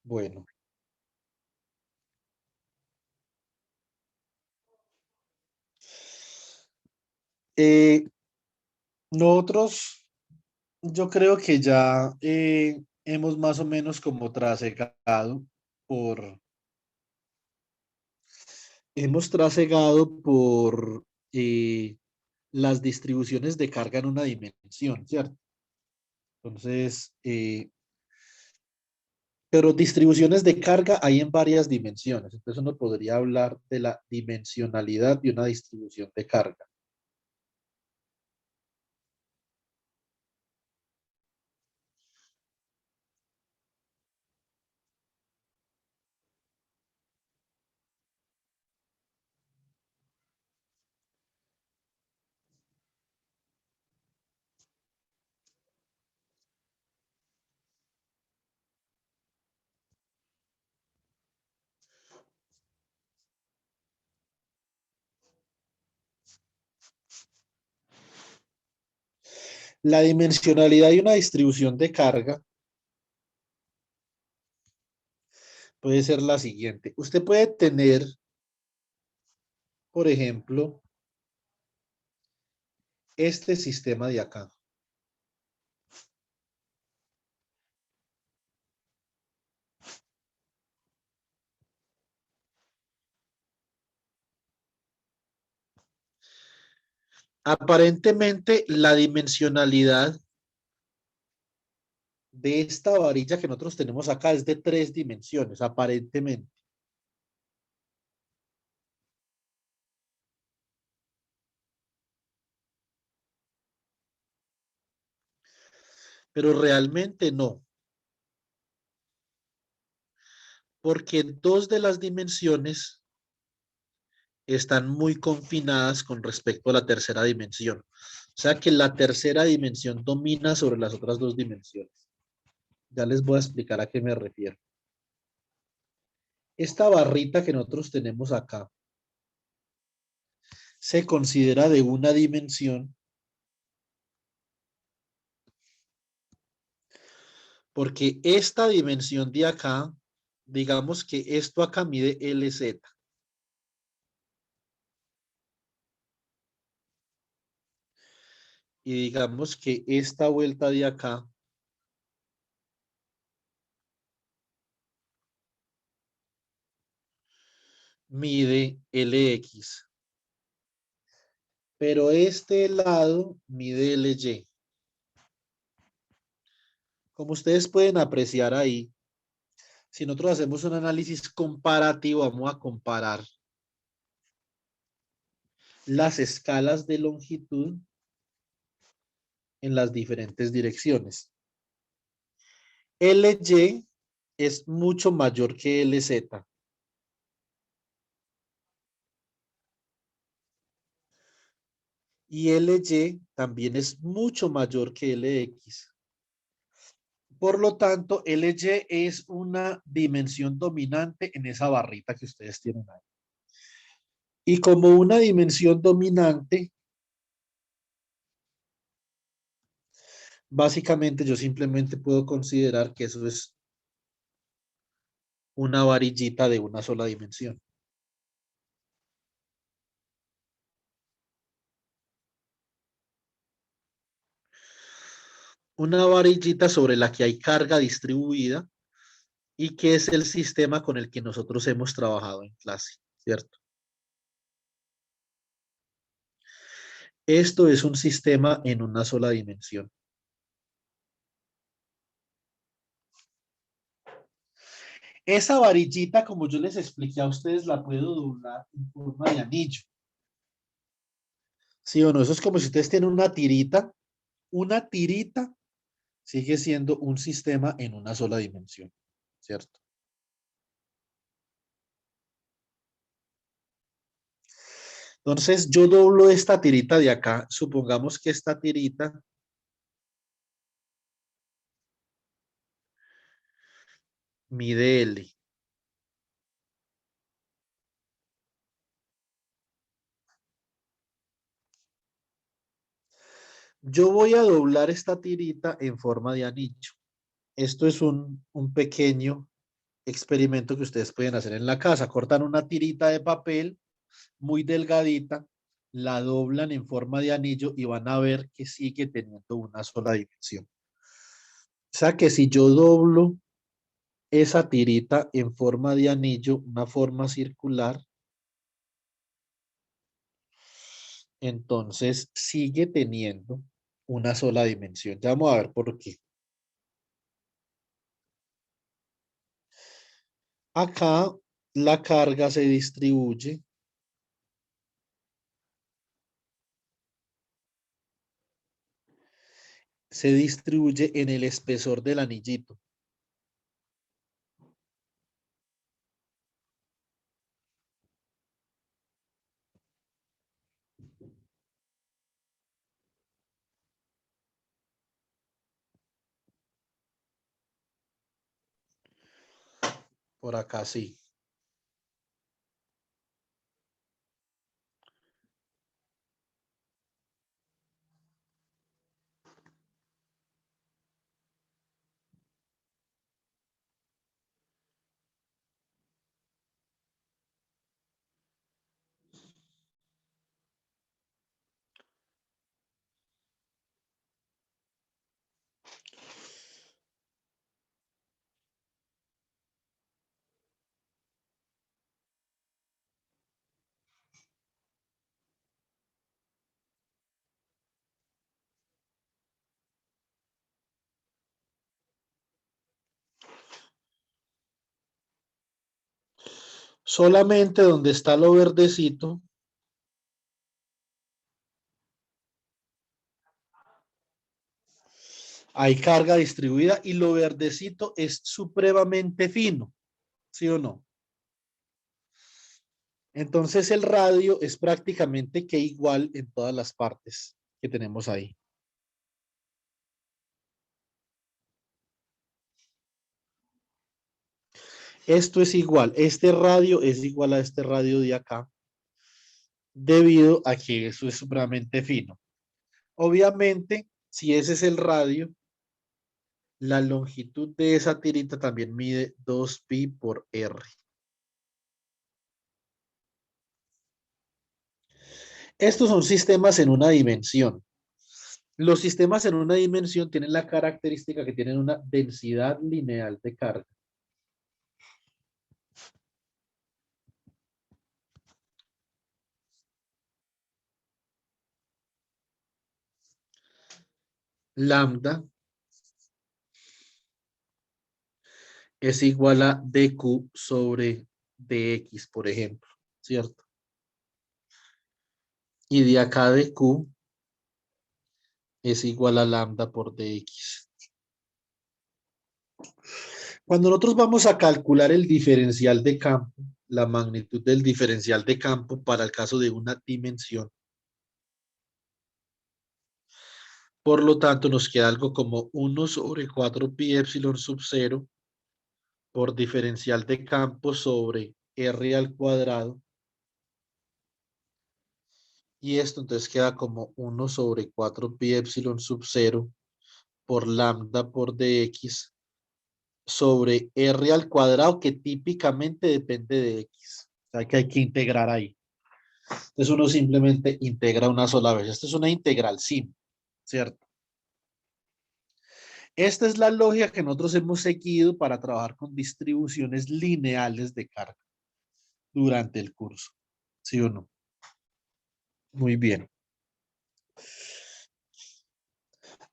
Bueno, eh, nosotros, yo creo que ya hemos más o menos como trasegado por, hemos trasegado por las distribuciones de carga en una dimensión, ¿cierto? Entonces, pero distribuciones de carga hay en varias dimensiones. Entonces uno podría hablar de la dimensionalidad de una distribución de carga. La dimensionalidad de una distribución de carga puede ser la siguiente. Usted puede tener, por ejemplo, este sistema de acá. Aparentemente, la dimensionalidad de esta varilla que nosotros tenemos acá es de 3 dimensiones, aparentemente. Pero realmente no, porque 2 de las dimensiones están muy confinadas con respecto a la tercera dimensión. O sea que la tercera dimensión domina sobre las otras 2 dimensiones. Ya les voy a explicar a qué me refiero. Esta barrita que nosotros tenemos acá se considera de una dimensión porque esta dimensión de acá, digamos que esto acá mide LZ. Y digamos que esta vuelta de acá mide LX. Pero este lado mide LY. Como ustedes pueden apreciar ahí, si nosotros hacemos un análisis comparativo, vamos a comparar las escalas de longitud en las diferentes direcciones. LY es mucho mayor que LZ. Y LY también es mucho mayor que LX. Por lo tanto, LY es una dimensión dominante en esa barrita que ustedes tienen ahí. Y como una dimensión dominante, básicamente yo simplemente puedo considerar que eso es una varillita de una sola dimensión. Una varillita sobre la que hay carga distribuida y que es el sistema con el que nosotros hemos trabajado en clase, ¿cierto? Esto es un sistema en una sola dimensión. Esa varillita, como yo les expliqué a ustedes, la puedo doblar en forma de anillo. ¿Sí o no? Eso es como si ustedes tienen una tirita sigue siendo un sistema en una sola dimensión, ¿cierto? Entonces yo doblo esta tirita de acá. Supongamos que esta tirita mide L. Yo voy a doblar esta tirita en forma de anillo. Esto es un pequeño experimento que ustedes pueden hacer en la casa. Cortan una tirita de papel muy delgadita, la doblan en forma de anillo y van a ver que sigue teniendo una sola dimensión. O sea que si yo doblo esa tirita en forma de anillo, una forma circular, entonces sigue teniendo una sola dimensión. Ya vamos a ver por qué. Acá la carga se distribuye en el espesor del anillito. Por acá sí. Solamente donde está lo verdecito, hay carga distribuida y lo verdecito es supremamente fino, ¿sí o no? Entonces el radio es prácticamente que igual en todas las partes que tenemos ahí. Esto es igual, este radio es igual a este radio de acá, debido a que eso es supremamente fino. Obviamente, si ese es el radio, la longitud de esa tirita también mide 2pi por r. Estos son sistemas en una dimensión. Los sistemas en una dimensión tienen la característica que tienen una densidad lineal de carga. Lambda es igual a dq sobre dx, por ejemplo, ¿cierto? Y de acá dq es igual a lambda por dx. Cuando nosotros vamos a calcular el diferencial de campo, la magnitud del diferencial de campo para el caso de una dimensión, por lo tanto nos queda algo como 1 sobre 4 pi epsilon sub 0 por diferencial de campo sobre r al cuadrado. Y esto entonces queda como 1 sobre 4 pi epsilon sub 0 por lambda por dx sobre r al cuadrado, que típicamente depende de x. O sea que hay que integrar ahí. Entonces uno simplemente integra una sola vez. Esta es una integral simple, ¿cierto? Esta es la lógica que nosotros hemos seguido para trabajar con distribuciones lineales de carga durante el curso. ¿Sí o no? Muy bien.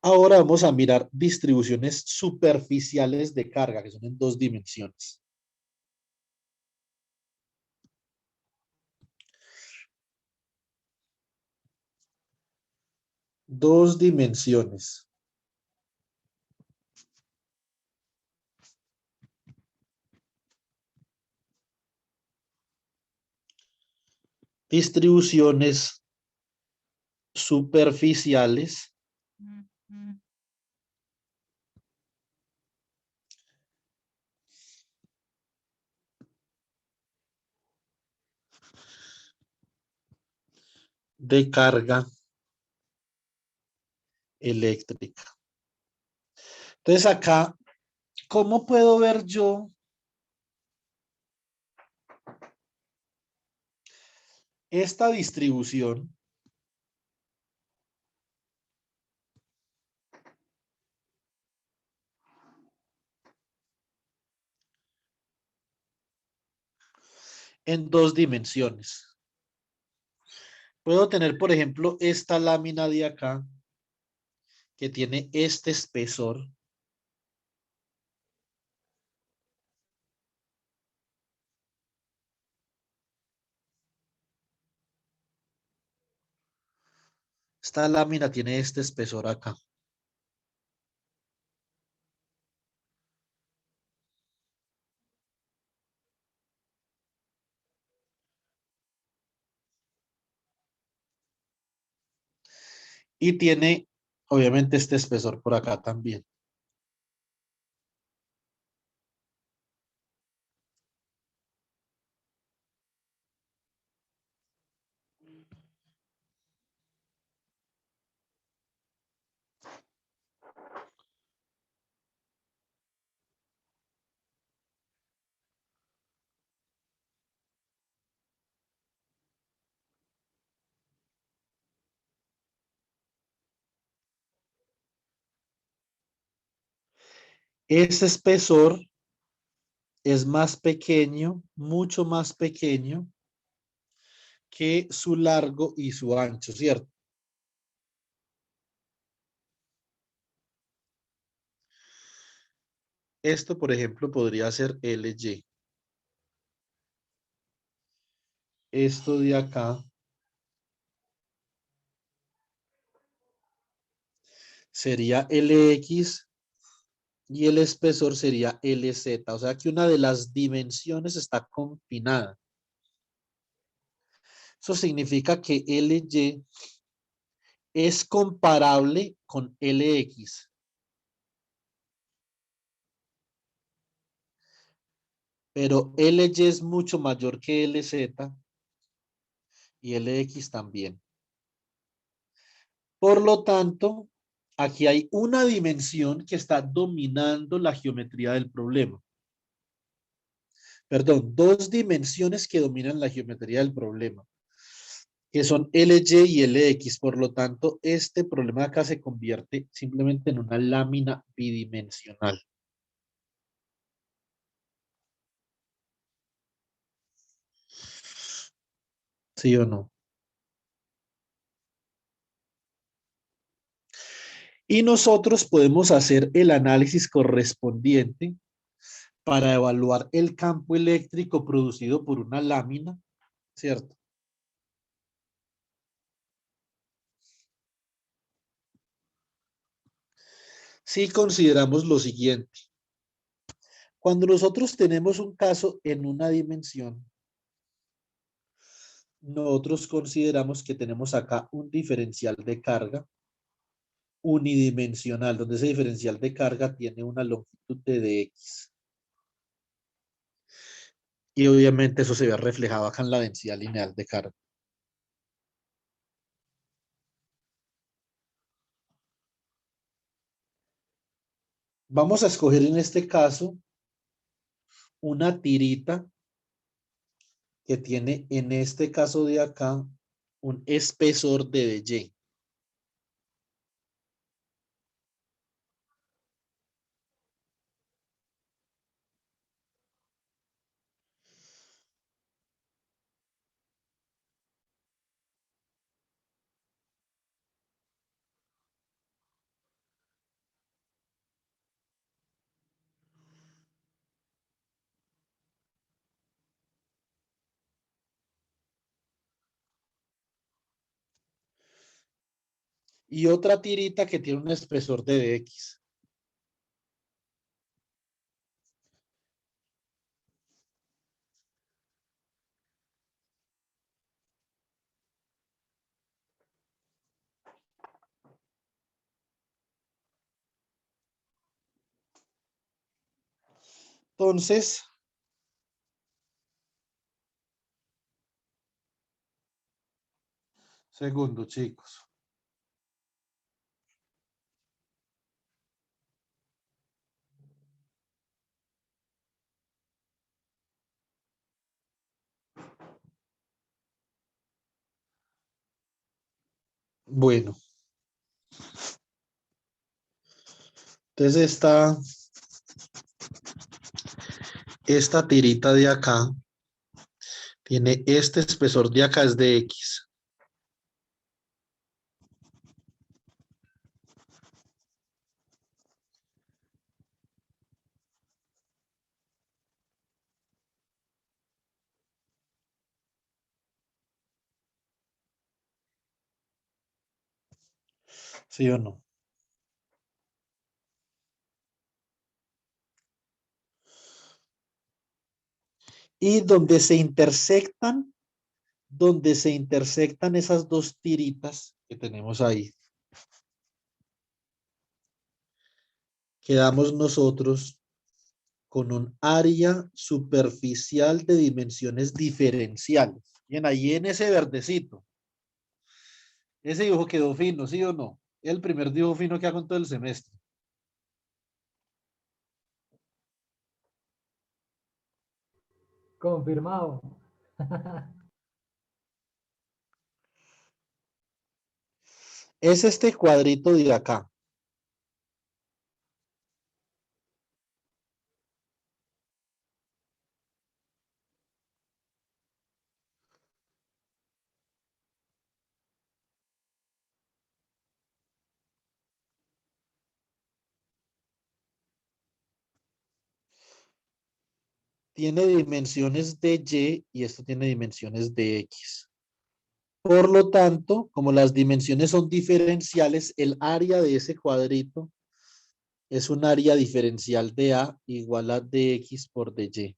Ahora vamos a mirar distribuciones superficiales de carga, que son en dos dimensiones. Dos dimensiones. Distribuciones superficiales de carga eléctrica. Entonces acá, ¿cómo puedo ver yo Esta distribución en dos dimensiones. Puedo tener, por ejemplo, esta lámina de acá que tiene este espesor. Esta lámina tiene este espesor acá. Y tiene, obviamente, este espesor por acá también. Ese espesor es más pequeño, mucho más pequeño que su largo y su ancho, ¿cierto? Esto, por ejemplo, podría ser LY. Esto de acá sería LX y el espesor sería LZ. O sea que una de las dimensiones está confinada. Eso significa que LY es comparable con LX, pero LY es mucho mayor que LZ y LX también. Por lo tanto, aquí hay una dimensión que está dominando la geometría del problema. Perdón, dos dimensiones que dominan la geometría del problema, que son LY y LX. Por lo tanto, este problema acá se convierte simplemente en una lámina bidimensional. ¿Sí o no? Y nosotros podemos hacer el análisis correspondiente para evaluar el campo eléctrico producido por una lámina, ¿cierto? Si consideramos lo siguiente. Cuando nosotros tenemos un caso en una dimensión, nosotros consideramos que tenemos acá un diferencial de carga unidimensional, donde ese diferencial de carga tiene una longitud de dx. Y obviamente eso se ve reflejado acá en la densidad lineal de carga. Vamos a escoger en este caso una tirita que tiene en este caso de acá un espesor de dy. Y otra tirita que tiene un espesor de dx. Entonces, segundo, chicos. Bueno, entonces esta tirita de acá tiene este espesor de acá es de X. ¿Sí o no? Y donde se intersectan esas dos tiritas que tenemos ahí, quedamos nosotros con un área superficial de dimensiones diferenciales. Bien, ahí en ese verdecito. Ese dibujo quedó fino, ¿sí o no? El primer dibujo fino que hago en todo el semestre. Confirmado. Es este cuadrito de acá. Tiene dimensiones de Y y esto tiene dimensiones de X. Por lo tanto, como las dimensiones son diferenciales, el área de ese cuadrito es un área diferencial de A igual a dx por dy.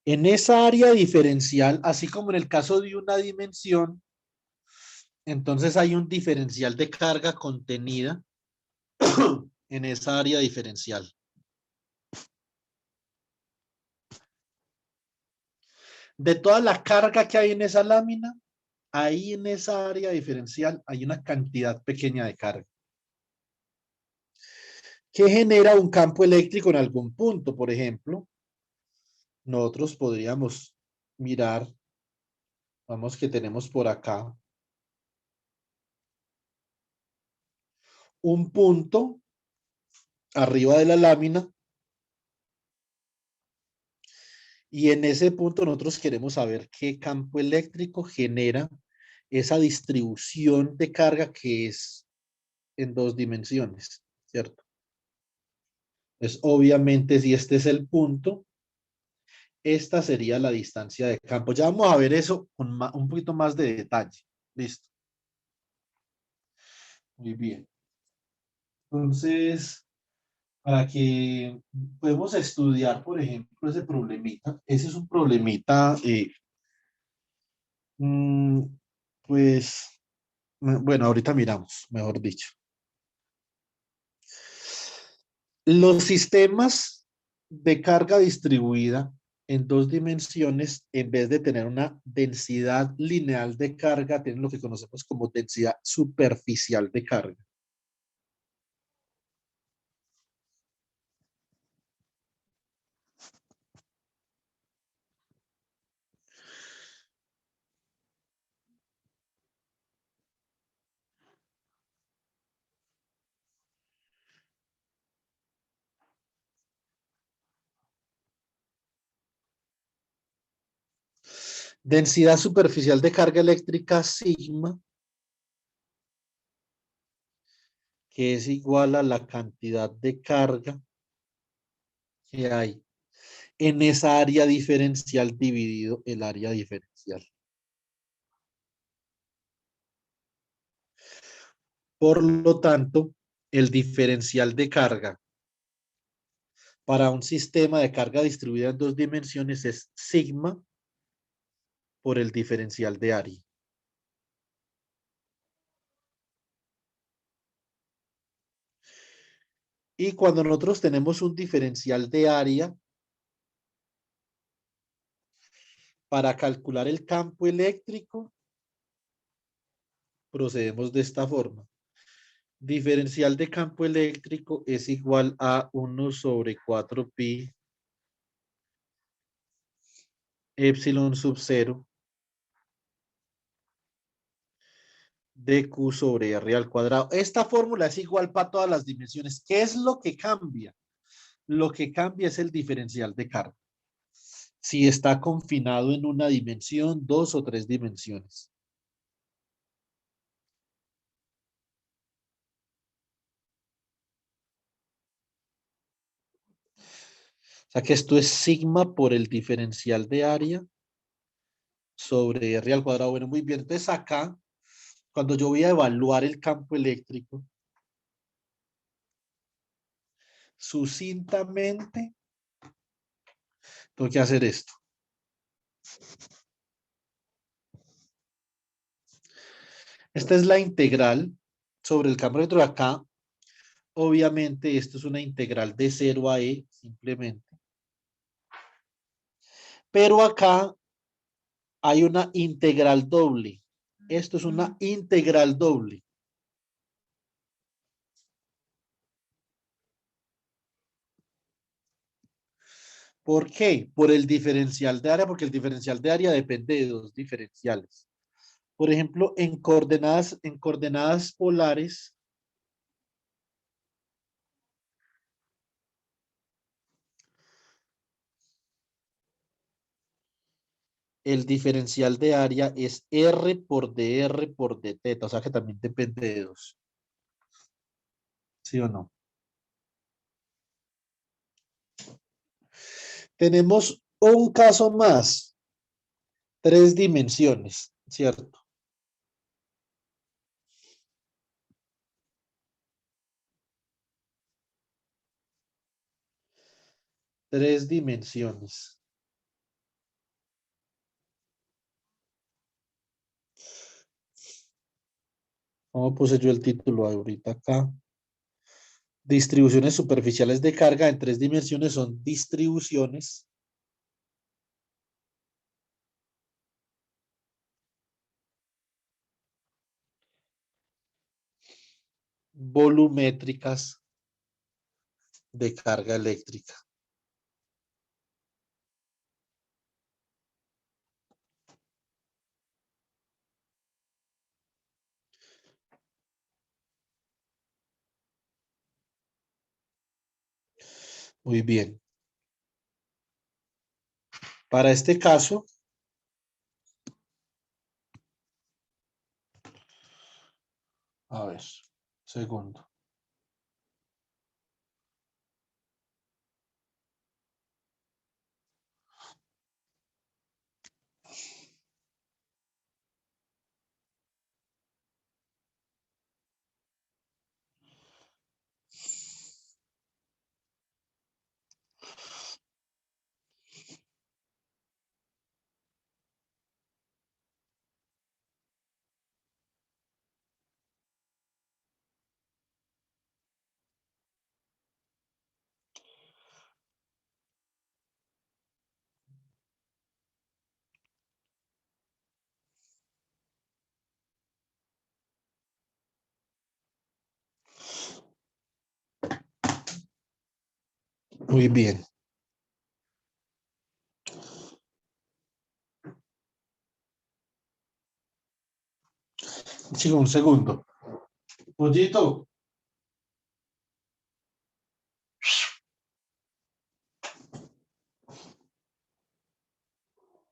En esa área diferencial, así como en el caso de una dimensión, entonces hay un diferencial de carga contenida en esa área diferencial. De toda la carga que hay en esa lámina, ahí en esa área diferencial hay una cantidad pequeña de carga que genera un campo eléctrico en algún punto. Por ejemplo, nosotros podríamos mirar, vamos que tenemos por acá un punto arriba de la lámina y en ese punto nosotros queremos saber qué campo eléctrico genera esa distribución de carga que es en dos dimensiones, ¿cierto? Pues obviamente si este es el punto, esta sería la distancia de campo. Ya vamos a ver eso con un poquito más de detalle. Listo. Muy bien. Entonces, para que podemos estudiar, por ejemplo, ese problemita. Ese es un problemita, mm, pues, bueno, ahorita miramos, mejor dicho. Los sistemas de carga distribuida en dos dimensiones, en vez de tener una densidad lineal de carga, tienen lo que conocemos como densidad superficial de carga. Densidad superficial de carga eléctrica sigma, que es igual a la cantidad de carga que hay en esa área diferencial dividido el área diferencial. Por lo tanto, el diferencial de carga para un sistema de carga distribuida en dos dimensiones es sigma por el diferencial de área. Y cuando nosotros tenemos un diferencial de área, Para calcular el campo eléctrico, procedemos de esta forma. Diferencial de campo eléctrico es igual a 1/4 pi epsilon sub 0 de Q sobre R al cuadrado. Esta fórmula es igual para todas las dimensiones. ¿Qué es lo que cambia? Lo que cambia es el diferencial de carga. Si está confinado en una dimensión, dos o tres dimensiones. O sea que esto es sigma por el diferencial de área sobre R al cuadrado. Bueno, muy bien. Entonces acá, cuando yo voy a evaluar el campo eléctrico, sucintamente, tengo que hacer esto. Esta es la integral sobre el campo eléctrico de acá. Obviamente, esto es una integral de 0 a e, simplemente. Pero acá hay una integral doble. Esto es una integral doble. ¿Por qué? Por el diferencial de área, porque el diferencial de área depende de dos diferenciales. Por ejemplo, en coordenadas polares, el diferencial de área es R por dr por d teta, o sea que también depende de dos. ¿Sí o no? Tenemos un caso más, tres dimensiones, ¿cierto? Tres dimensiones. ¿Cómo puse yo el título ahorita acá? Distribuciones superficiales de carga en tres dimensiones son distribuciones volumétricas de carga eléctrica. Muy bien. Para este caso, a ver, segundo. Muy bien. Chico, un segundo. Pollito.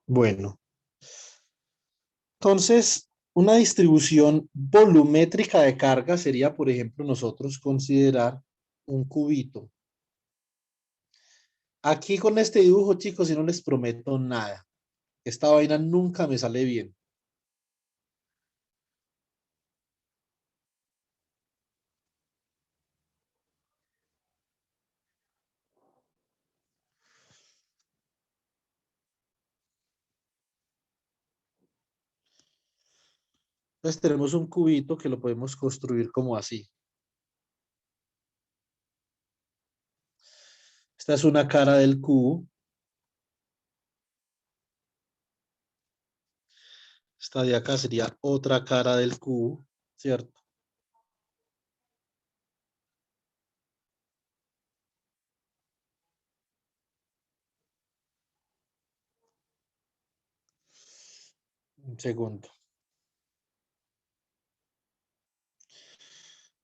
Bueno, entonces, una distribución volumétrica de carga sería, por ejemplo, nosotros considerar un cubito. Aquí con este dibujo, chicos, si no les prometo nada. Esta vaina nunca me sale bien. Entonces tenemos un cubito que lo podemos construir como así. Esta es una cara del cubo. Esta de acá sería otra cara del cubo, ¿cierto? Un segundo.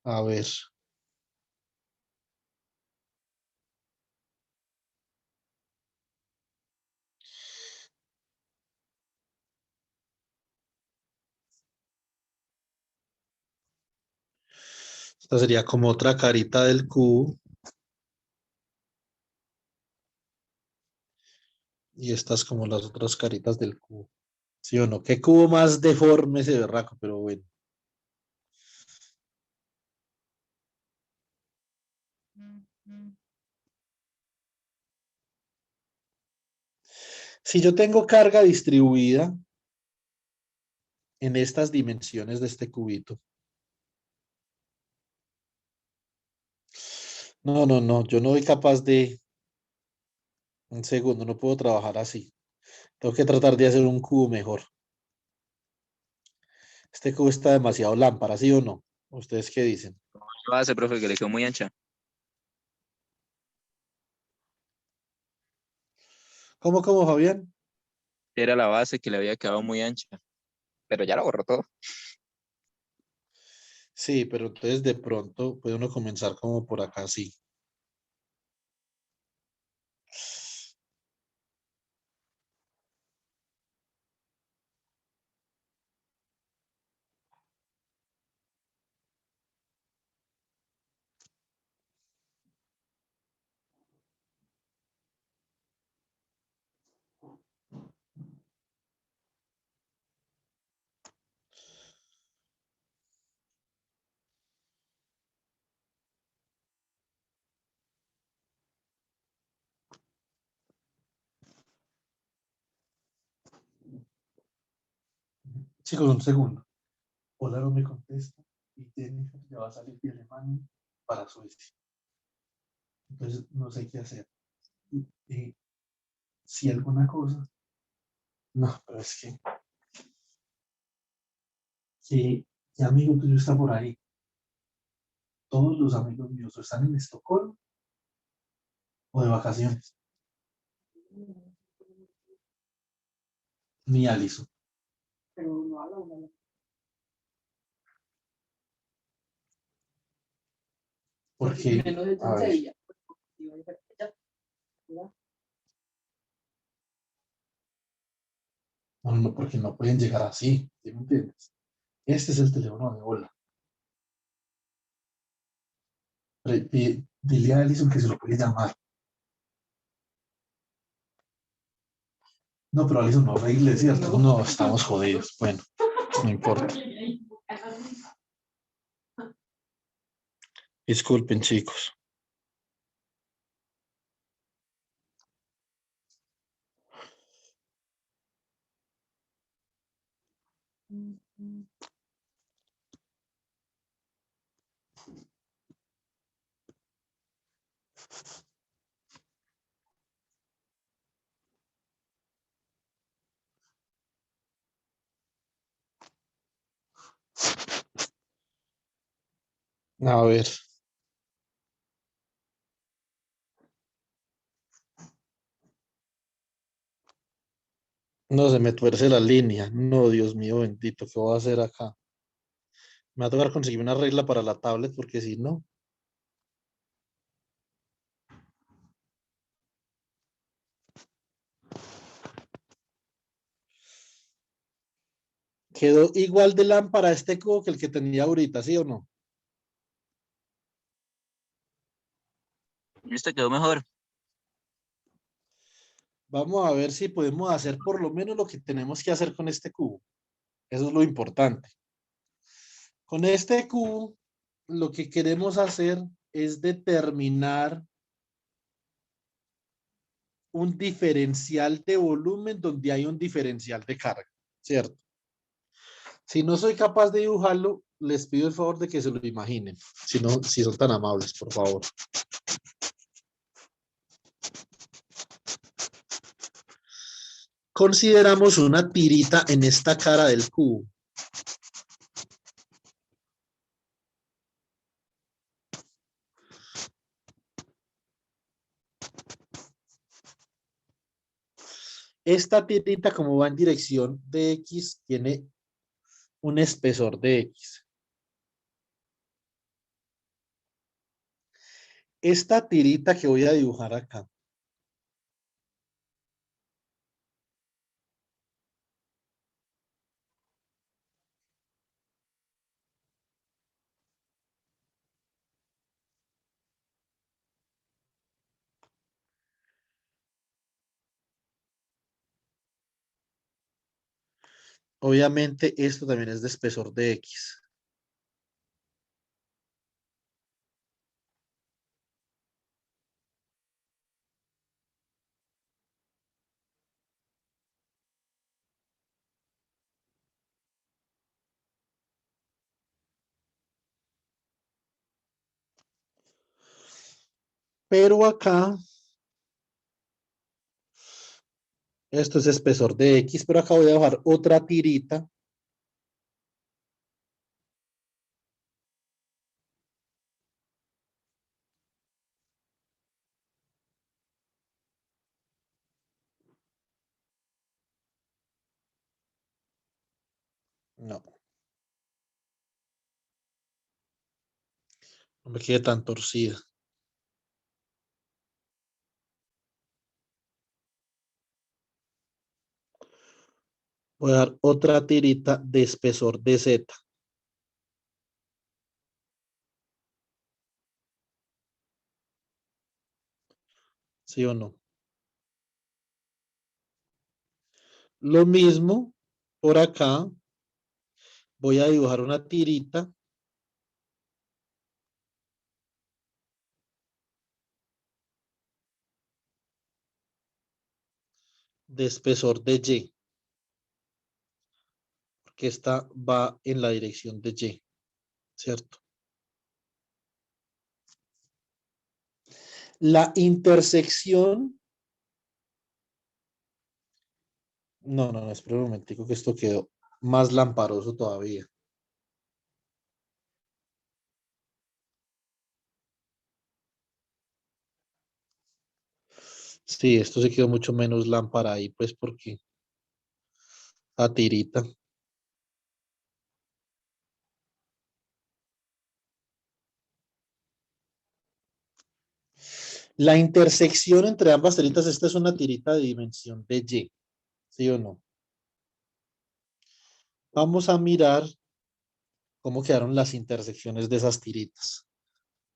A ver. Esta sería como otra carita del cubo. Y estas como las otras caritas del cubo. ¿Sí o no? ¿Qué cubo más deforme ese berraco? Pero bueno. Si yo tengo carga distribuida en estas dimensiones de este cubito. No, no, no. Yo no soy capaz de... Un segundo, no puedo trabajar así. Tengo que tratar de hacer un cubo mejor. Este cubo está demasiado lámpara, ¿sí o no? ¿Ustedes qué dicen? Lo hace, profe, que le quedó muy ancha. ¿Cómo, Fabián? Era la base que le había quedado muy ancha. Pero ya lo borró todo. Sí, pero entonces de pronto puede uno comenzar como por acá, sí. Chicos, un segundo. Hola, no me contesta. Y Jennifer ya va a salir de Alemania para Suecia. Entonces no sé qué hacer. Y si alguna cosa. No, pero es que amigo tuyo está por ahí. Todos los amigos míos o están en Estocolmo o de vacaciones. Ni Alison. Porque, a ver, no, no, porque no pueden llegar así, ¿sí me entiendes? Este es el teléfono de Hola. Dile a Alison que se lo puede llamar. No, pero Alison no va a irle, ¿cierto? No, estamos jodidos. Bueno, no importa. Disculpen, chicos. A ver. No se me tuerce la línea. No, Dios mío bendito, ¿qué voy a hacer acá? Me va a tocar conseguir una regla para la tablet porque si no. Quedó igual de lámpara este cubo que el que tenía ahorita, ¿sí o no? Este quedó mejor. Vamos a ver si podemos hacer por lo menos lo que tenemos que hacer con este cubo. Eso es lo importante. Con este cubo, lo que queremos hacer es determinar un diferencial de volumen donde hay un diferencial de carga, ¿cierto? Si no soy capaz de dibujarlo, les pido el favor de que se lo imaginen. Si no, si son tan amables, por favor. Consideramos una tirita en esta cara del cubo. Esta tirita, como va en dirección de X, tiene un espesor de X. Esta tirita que voy a dibujar acá. Obviamente, esto también es de espesor de X. Pero acá, esto es espesor de X, pero acá voy a dibujar otra tirita. No, no me quede tan torcida. Voy a dar otra tirita de espesor de Z. ¿Sí o no? Lo mismo por acá. Voy a dibujar una tirita de espesor de Y, porque esta va en la dirección de Y, ¿cierto? La intersección, no, espera un momentico que esto quedó más lamparoso todavía. Sí, esto se quedó mucho menos lámpara ahí, pues porque la tirita. La intersección entre ambas tiritas, esta es una tirita de dimensión de Y, ¿sí o no? Vamos a mirar cómo quedaron las intersecciones de esas tiritas.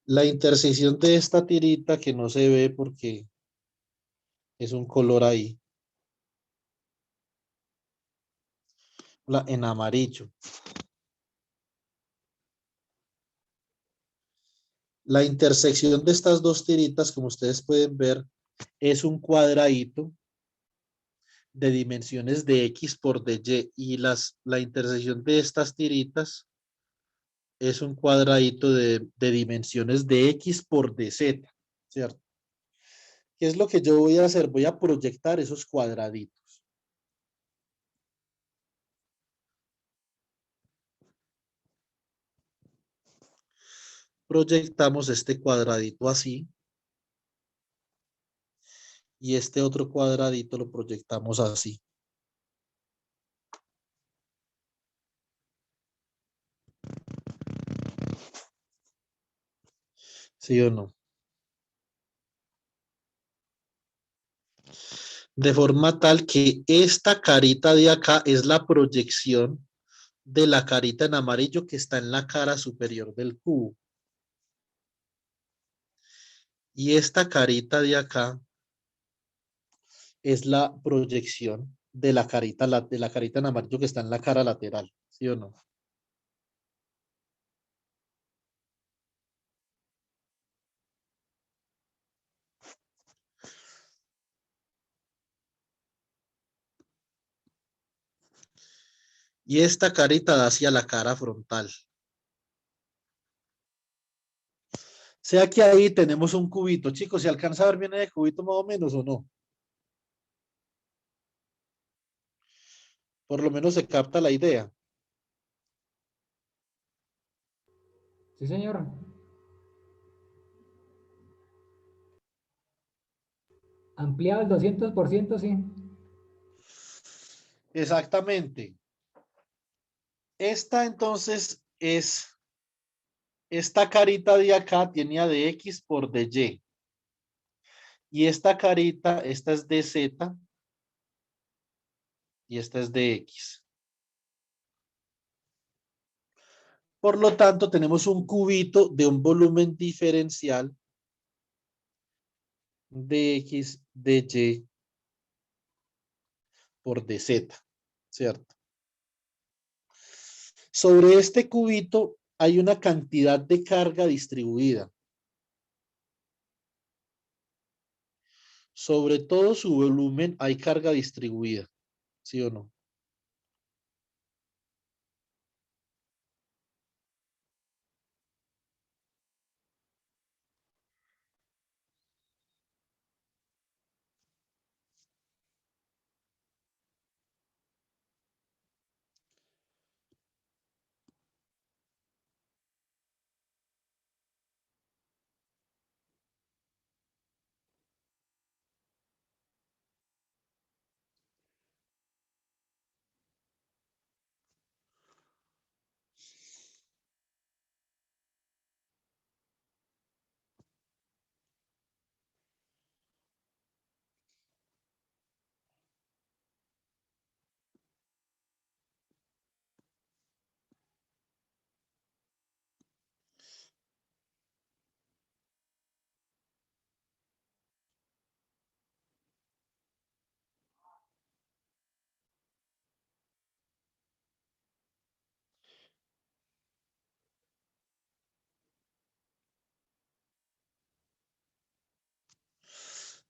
La intersección de esta tirita que no se ve porque es un color ahí, en amarillo. La intersección de estas dos tiritas, como ustedes pueden ver, es un cuadradito de dimensiones de X por de Y y la intersección de estas tiritas es un cuadradito de dimensiones de X por de Z, ¿cierto? ¿Qué es lo que yo voy a hacer? Voy a proyectar esos cuadraditos. Proyectamos este cuadradito así y este otro cuadradito lo proyectamos así. ¿Sí o no? De forma tal que esta carita de acá es la proyección de la carita en amarillo que está en la cara superior del cubo. Y esta carita de acá es la proyección de la carita en amarillo que está en la cara lateral, ¿sí o no? Y esta carita da hacia la cara frontal. Sea que ahí tenemos un cubito. Chicos, ¿se alcanza a ver bien el cubito más o menos o no? Por lo menos se capta la idea. Sí, señor. Ampliado el 200%, sí. Exactamente. Esta entonces es, esta carita de acá tiene a de X por de Y. Y esta carita, esta es de Z y esta es de X. Por lo tanto, tenemos un cubito de un volumen diferencial de X de Y por dz, ¿cierto? Sobre este cubito hay una cantidad de carga distribuida. Sobre todo su volumen hay carga distribuida, ¿sí o no?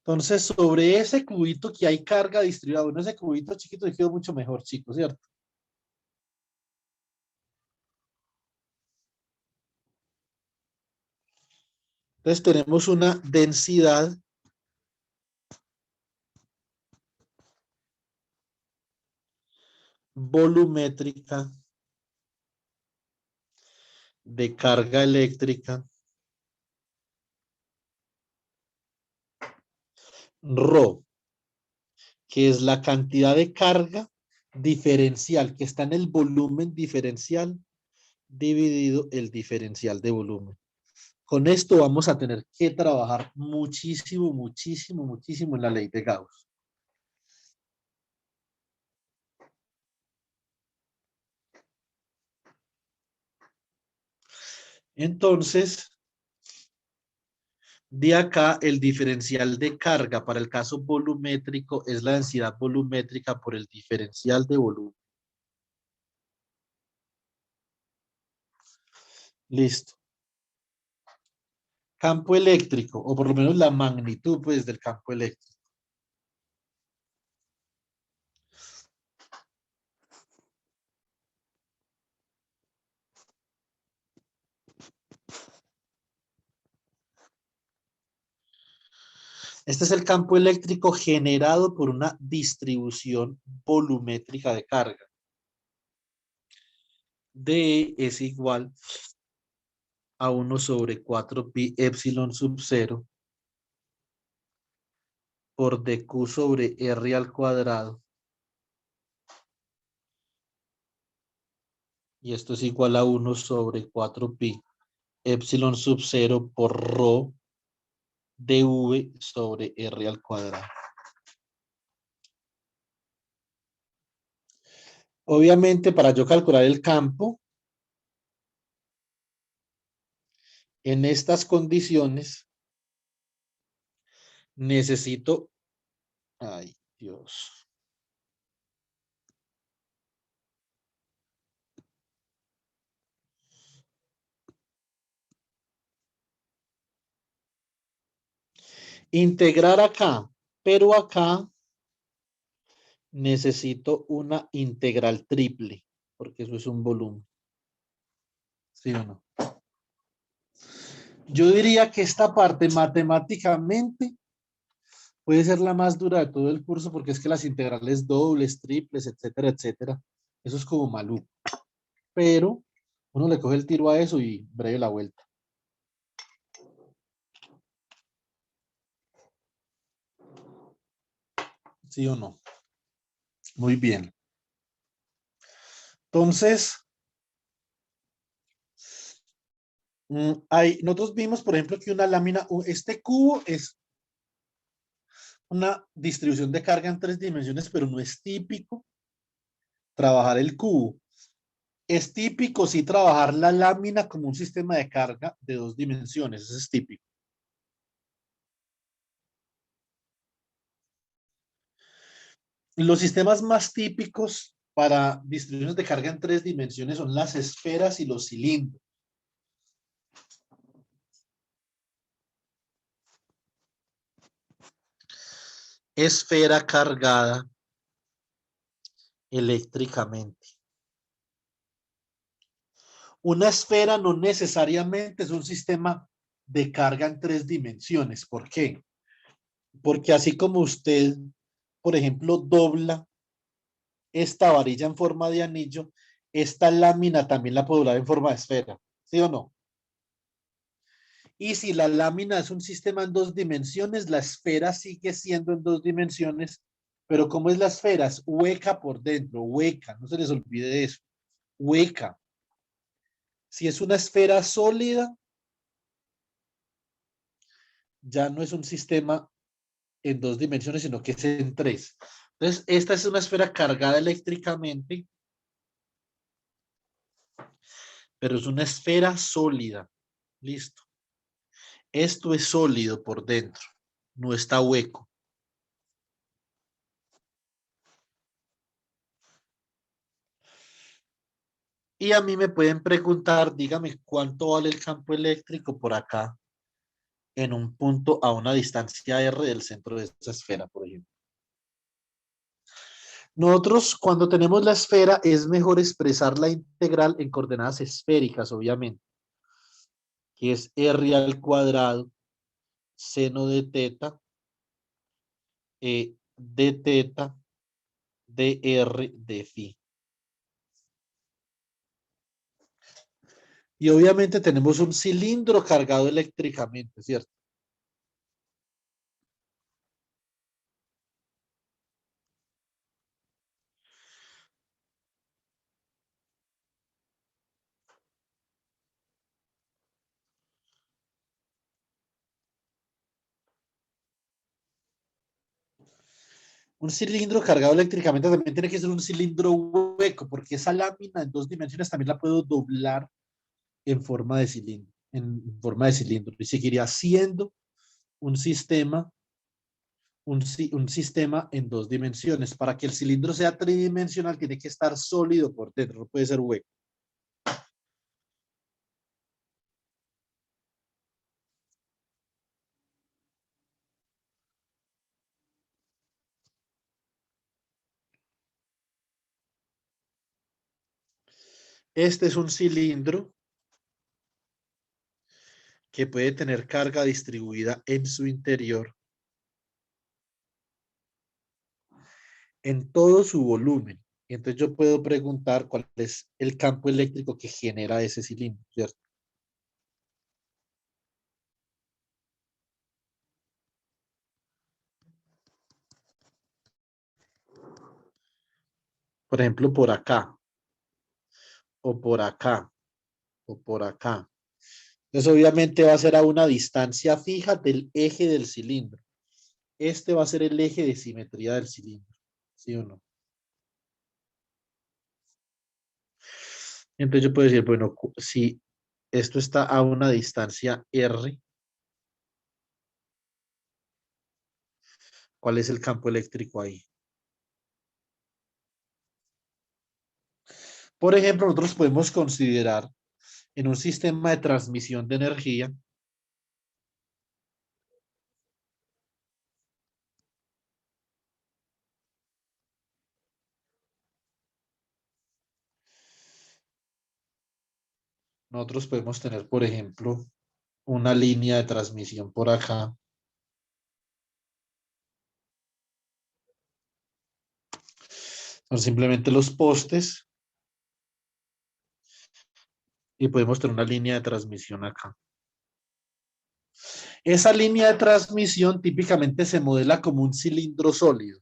Entonces, sobre ese cubito que hay carga distribuida, bueno, ese cubito chiquito quedó mucho mejor, chicos, ¿cierto? Entonces tenemos una densidad volumétrica de carga eléctrica ρ, que es la cantidad de carga diferencial que está en el volumen diferencial dividido el diferencial de volumen. Con esto vamos a tener que trabajar muchísimo, muchísimo, muchísimo en la ley de Gauss. Entonces, de acá el diferencial de carga para el caso volumétrico es la densidad volumétrica por el diferencial de volumen. Listo. Campo eléctrico, o por lo menos la magnitud pues del campo eléctrico. Este es el campo eléctrico generado por una distribución volumétrica de carga. D es igual a 1 sobre 4 pi epsilon sub 0 por dq sobre r al cuadrado. Y esto es igual a 1 sobre 4 pi epsilon sub 0 por rho dv sobre r al cuadrado. Obviamente, para yo calcular el campo, en estas condiciones, necesito, ay Dios, integrar acá, pero acá necesito una integral triple, porque eso es un volumen. ¿Sí o no? Yo diría que esta parte matemáticamente Puede ser la más dura de todo el curso porque es que las integrales dobles, triples, etcétera, etcétera. Eso es como maluco. Pero uno le coge el tiro a eso y breve la vuelta. ¿Sí o no? Muy bien. Entonces, nosotros vimos, por ejemplo, que una lámina, este cubo es una distribución de carga en 3 dimensiones, pero no es típico trabajar el cubo. Es típico, sí, trabajar la lámina como un sistema de carga de 2 dimensiones. Eso es típico. Los sistemas más típicos para distribuciones de carga en 3 dimensiones son las esferas y los cilindros. Esfera cargada eléctricamente. Una esfera no necesariamente es un sistema de carga en 3 dimensiones. ¿Por qué? Porque así como usted, por ejemplo, dobla esta varilla en forma de anillo, esta lámina también la puede doblar en forma de esfera. ¿Sí o no? Y si la lámina es un sistema en 2 dimensiones, la esfera sigue siendo en 2 dimensiones, pero ¿cómo es la esfera? Es hueca por dentro, hueca, no se les olvide eso, hueca. Si es una esfera sólida, ya no es un sistema en 2 dimensiones, sino que es en 3. Entonces, esta es una esfera cargada eléctricamente, pero es una esfera sólida. Listo. Esto es sólido por dentro, no está hueco. Y a mí me pueden preguntar, dígame cuánto vale el campo eléctrico por acá en un punto a una distancia R del centro de esa esfera, por ejemplo. Nosotros, cuando tenemos la esfera, es mejor expresar la integral en coordenadas esféricas, obviamente, que es R al cuadrado, seno de teta, de teta, de R, de phi. Y obviamente tenemos un cilindro cargado eléctricamente, ¿cierto? Un cilindro cargado eléctricamente también tiene que ser un cilindro hueco, porque esa lámina en 2 dimensiones también la puedo doblar en forma de cilindro, en forma de cilindro. Y seguiría siendo un sistema, un sistema en 2 dimensiones. Para que el cilindro sea tridimensional, tiene que estar sólido por dentro, no puede ser hueco. Este es un cilindro que puede tener carga distribuida en su interior en todo su volumen. Y entonces yo puedo preguntar cuál es el campo eléctrico que genera ese cilindro, ¿cierto? Por ejemplo, por acá, o por acá, o por acá. Entonces, obviamente va a ser a una distancia fija del eje del cilindro. Este va a ser el eje de simetría del cilindro, ¿sí o no? Entonces yo puedo decir, bueno, si esto está a una distancia R, ¿cuál es el campo eléctrico ahí? Por ejemplo, nosotros podemos considerar en un sistema de transmisión de energía, nosotros podemos tener, por ejemplo, una línea de transmisión por acá. Son simplemente los postes y podemos tener una línea de transmisión acá. Esa línea de transmisión típicamente se modela como un cilindro sólido.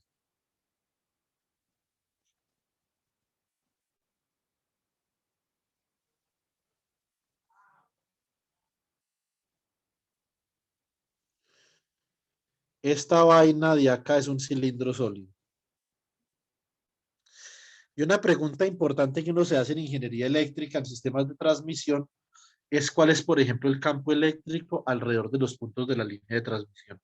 Esta vaina de acá es un cilindro sólido. Y una pregunta importante que uno se hace en ingeniería eléctrica, en sistemas de transmisión, es cuál es, por ejemplo, el campo eléctrico alrededor de los puntos de la línea de transmisión.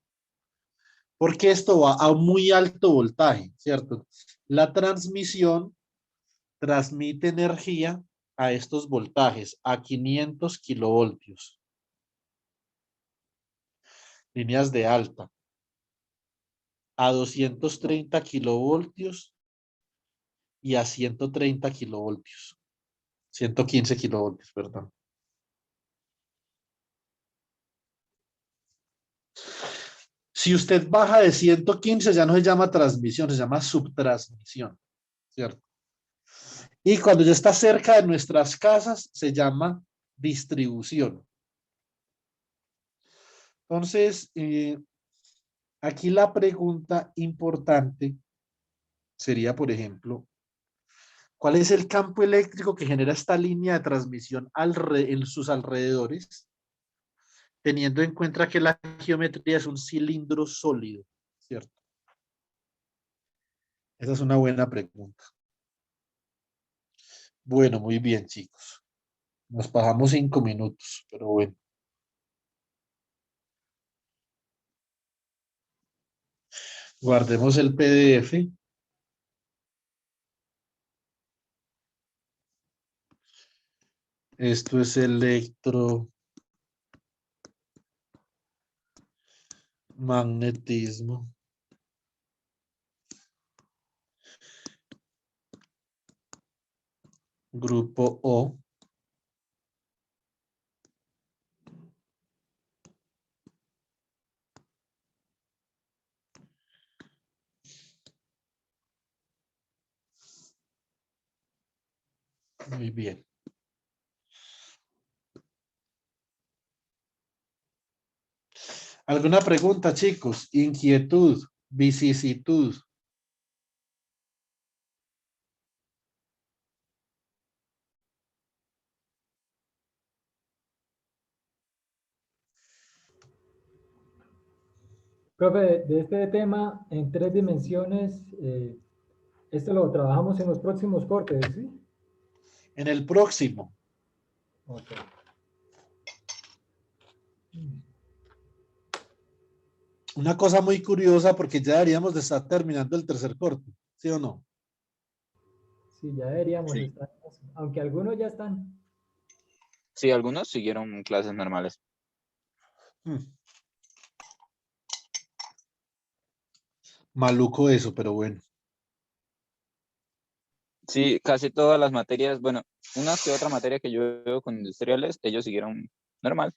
Porque esto va a muy alto voltaje, ¿cierto? La transmisión transmite energía a estos voltajes, a 500 kilovoltios. Líneas de alta. A 230 kilovoltios y a 130 kilovoltios. 115 kilovoltios, perdón. Si usted baja de 115, ya no se llama transmisión, se llama subtransmisión, ¿cierto? Y cuando ya está cerca de nuestras casas, se llama distribución. Entonces, aquí la pregunta importante sería, por ejemplo, ¿cuál es el campo eléctrico que genera esta línea de transmisión en sus alrededores? Teniendo en cuenta que la geometría es un cilindro sólido, ¿cierto? Esa es una buena pregunta. Bueno, muy bien, chicos. Nos pasamos 5 minutos, pero bueno. Guardemos el PDF. Esto es electromagnetismo. Grupo O. Muy bien. ¿Alguna pregunta, chicos? Inquietud, vicisitud. Profe, de este tema en 3 dimensiones, esto lo trabajamos en los próximos cortes, ¿sí? En el próximo. Ok. Una cosa muy curiosa porque ya deberíamos de estar terminando el tercer corte, ¿sí o no? Sí, ya deberíamos Sí. estar, aunque algunos ya están. Sí, algunos siguieron clases normales. Maluco eso, pero bueno. Sí, casi todas las materias, bueno, una que otra materia que yo veo con industriales, ellos siguieron normal,